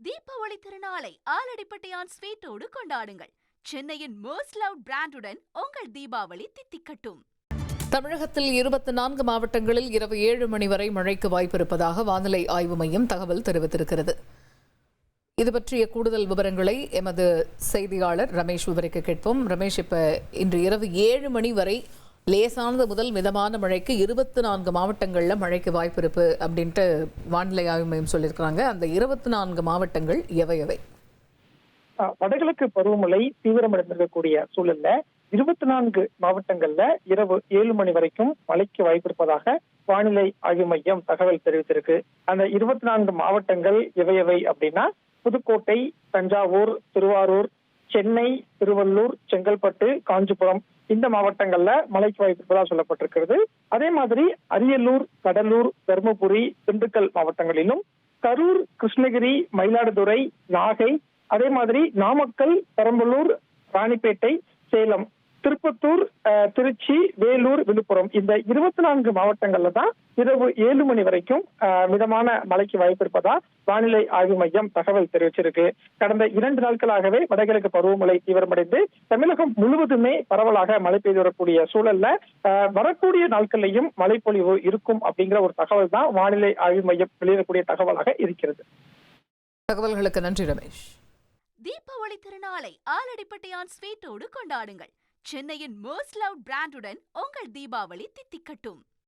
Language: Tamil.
தீபாவளி திருநாளை ஆலடிப்பட்டியான் ஸ்வீட்டோடு கொண்டாடுங்கள். சென்னையின் மோஸ்ட் லவ்ட் பிராண்டுடன் உங்கள் தீபாவளி தித்திக்கட்டும். தமிழகத்தில் 24 மாவட்டங்களில் இரவு 7 மணி வரை மழைக்கு வாய்ப்பிருப்பதாக வானிலை ஆய்வு மையம் தகவல் தெரிவித்திருக்கிறது. இது பற்றிய கூடுதல் விவரங்களை எமது செய்தியாளர் ரமேஷ் விவரிக்க கேட்போம். ரமேஷ், இப்ப இன்று இரவு 7 மணி வரை லேசானது முதல் மிதமான மழைக்கு 24 மாவட்டங்களில் மழைக்கு வாய்ப்பு இருக்கு அப்படின்ட்டு வானிலை ஆய்வு மையம் சொல்லியிருக்கிறாங்க. அந்த 24 மாவட்டங்கள் எவை? வடகிழக்கு பருவமழை தீவிரமடைந்திருக்கக்கூடிய சூழல்ல 24 மாவட்டங்கள்ல இரவு 7 மணி வரைக்கும் மழைக்கு வாய்ப்பு இருப்பதாக வானிலை ஆய்வு மையம் தகவல் தெரிவித்திருக்கு. அந்த 24 மாவட்டங்கள் எவை அப்படின்னா புதுக்கோட்டை, தஞ்சாவூர், திருவாரூர், சென்னை, திருவள்ளூர், செங்கல்பட்டு, காஞ்சிபுரம் இந்த மாவட்டங்கள்ல மழைக்கு வாய்ப்பு இருப்பதாக சொல்லப்பட்டிருக்கிறது. அதே மாதிரி அரியலூர், கடலூர், தருமபுரி, திண்டுக்கல் மாவட்டங்களிலும் கரூர், கிருஷ்ணகிரி, மயிலாடுதுறை, நாகை, அதே மாதிரி நாமக்கல், பெரம்பலூர், ராணிப்பேட்டை, சேலம், திருப்பத்தூர், திருச்சி, வேலூர், விழுப்புரம் இந்த 24 மாவட்டங்கள்ல தான் இரவு 7 மணி வரைக்கும் மிதமான மழைக்கு வாய்ப்பு இருப்பதா வானிலை ஆய்வு மையம் தகவல் தெரிவிச்சிருக்கு. கடந்த 2 நாட்களாகவே வடகிழக்கு பருவமழை தீவிரமடைந்து தமிழகம் முழுவதுமே பரவலாக மழை பெய்து வரக்கூடிய சூழல்ல வரக்கூடிய நாட்கள்லையும் மழைப்பொழிவு இருக்கும் அப்படிங்கிற ஒரு தகவல் தான் வானிலை ஆய்வு மையம் வெளியிடக்கூடிய தகவலாக இருக்கிறது. தகவல்களுக்கு நன்றி ரமேஷ். தீபாவளி திருநாளை ஆலடிப்பட்டியான் ஸ்வீட்டோடு கொண்டாடுங்கள். சென்னையின் மோஸ்ட் லவ்ட் பிராண்டுடன் உங்கள் தீபாவளி தித்திக்கட்டும்.